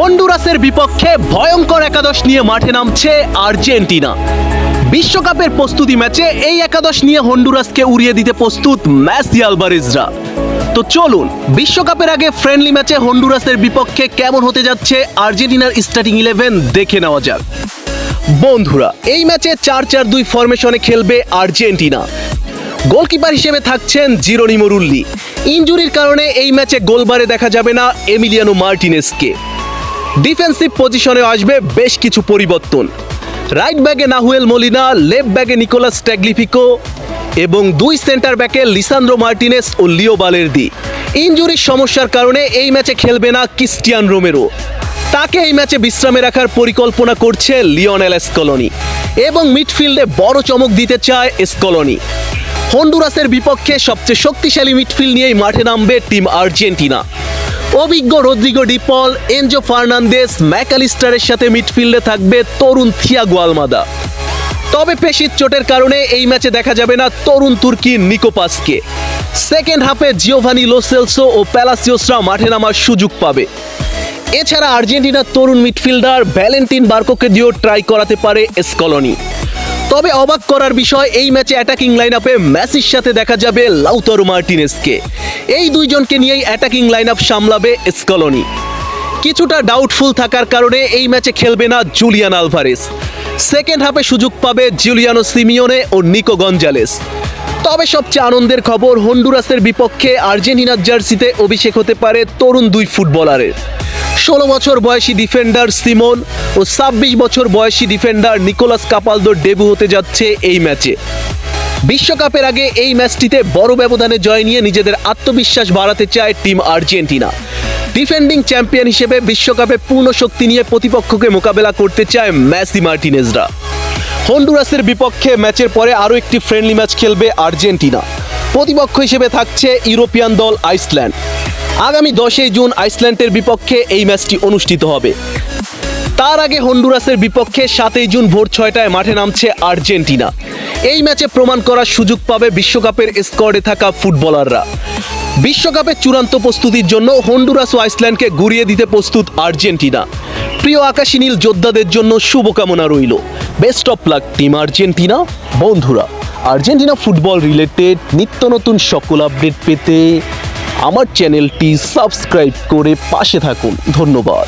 হন্ডুরাসের বিপক্ষে ভয়ঙ্কর একাদশ নিয়ে মাঠে নামছে আর্জেন্টিনা। বিশ্বকাপের প্রস্তুতি ম্যাচে এই একাদশ নিয়ে হন্ডুরাসকে উড়িয়ে দিতে প্রস্তুত মেসি আলভারেজরা। তো চলুন বিশ্বকাপের আগে ফ্রেন্ডলি ম্যাচে হন্ডুরাসের বিপক্ষে কেমন হতে যাচ্ছে আর্জেন্টিনার স্টার্টিং 11 দেখে নেওয়া যাক। বন্ধুরা, এই ম্যাচে 4-4-2 ফরমেশনে খেলবে আর্জেন্টিনা। গোলকিপার হিসেবে থাকছেন জিরোনিমো রুল্লি। ইনজুরির কারণে এই ম্যাচে গোলবারে দেখা যাবে না এমিলিয়ানো মার্টিনেজকে। ডিফেন্সিভ পজিশনে আসবে বেশ কিছু পরিবর্তন। রাইট ব্যাগে নাহুয়েল মলিনা, লেফট ব্যাগে নিকোলাস ট্যাগলিফিকো এবং দুই সেন্টার ব্যাকে লিসান্দ্রো মার্টিনেজ ও লিও বালেরদি। ইনজুরির সমস্যার কারণে এই ম্যাচে খেলবে না ক্রিস্টিয়ান রোমেরো। তাকে এই ম্যাচে বিশ্রামে রাখার পরিকল্পনা করছে লিওনেল স্কলোনি এবং মিডফিল্ডে বড় চমক দিতে চায় স্কলোনি। হন্ডুরাসের বিপক্ষে সবচেয়ে শক্তিশালী মিডফিল্ড নিয়েই মাঠে নামবে টিম আর্জেন্টিনা। অভিজ্ঞ রদ্রিগো ডি পল, এনজো ফার্নান্দেস, ম্যাকালিস্টারের সাথে মিডফিল্ডে থাকবে তরুণ থিয়াগো আলমাদা। তবে পেশির চোটের কারণে এই ম্যাচে দেখা যাবে না তরুণ তুর্কি নিকো পাসকে। সেকেন্ড হাফে জিওভানি লো সেলসো ও প্যালাসিওসরা মাঠে নামার সুযোগ পাবে। এছাড়া আর্জেন্টিনার তরুণ মিডফিল্ডার ভ্যালেন্টিন বার্কোকে দিয়েও ট্রাই করাতে পারে স্কলোনি। তবে অবাক করার বিষয়, এই ম্যাচে অ্যাটাকিং লাইন আপে মেসির সাথে দেখা যাবে লাউতারো মার্টিনেজকে। এই দুইজনকে নিয়েই অ্যাটাকিং লাইন আপ সামলাবে স্কলোনি। কিছুটা ডাউটফুল থাকার কারণে এই ম্যাচে খেলবে না জুলিয়ান আলভারেজ। সেকেন্ড হাফে সুযোগ পাবে জুলিয়ানো সিমিওনে ও নিকো গঞ্জালেস। তবে সবচেয়ে আনন্দের খবর, হন্ডুরাসের বিপক্ষে আর্জেন্টিনার জার্সিতে অভিষেক হতে পারে তরুণ দুই ফুটবলারের। 16 বছর বয়সী ডিফেন্ডার সিমন ও 26 বছর বয়সী ডিফেন্ডার নিকোলাস কাপালদোর ডেবু হতে যাচ্ছে এই ম্যাচে। বিশ্বকাপের আগে এই ম্যাচটিতে বড় ব্যবধানে জয় নিয়ে নিজেদের আত্মবিশ্বাস বাড়াতে চায় টিম আর্জেন্টিনা। ডিফেন্ডিং চ্যাম্পিয়ন হিসেবে বিশ্বকাপে পূর্ণ শক্তি নিয়ে প্রতিপক্ষকে মোকাবেলা করতে চায় মেসি মার্টিনেজরা। হন্ডুরাসের বিপক্ষে ম্যাচের পরে আরও একটি ফ্রেন্ডলি ম্যাচ খেলবে আর্জেন্টিনা। প্রতিপক্ষ হিসেবে থাকছে ইউরোপিয়ান দল আইসল্যান্ড। আগামী 10 জুন আইসল্যান্ডের বিপক্ষে এই ম্যাচটি অনুষ্ঠিত হবে। তার আগে হন্ডুরাসের বিপক্ষে 7 জুন ভোর 6টায় মাঠে নামছে আর্জেন্টিনা। এই ম্যাচে প্রমাণ করার সুযোগ পাবে বিশ্বকাপের স্কোয়াডে থাকা ফুটবলাররা। বিশ্বকাপের চূড়ান্ত প্রস্তুতির জন্য হন্ডুরাস ও আইসল্যান্ডকে গুড়িয়ে দিতে প্রস্তুত আর্জেন্টিনা। প্রিয় আকাশী নীল যোদ্ধাদের জন্য শুভকামনা রইল। Best of luck team Argentina. বন্ধুরা, আর্জেন্টিনা ফুটবল রিলেটেড নিত্য নতুন সকল আপডেট পেতে আমার চ্যানেলটি সাবস্ক্রাইব করে পাশে থাকুন। ধন্যবাদ।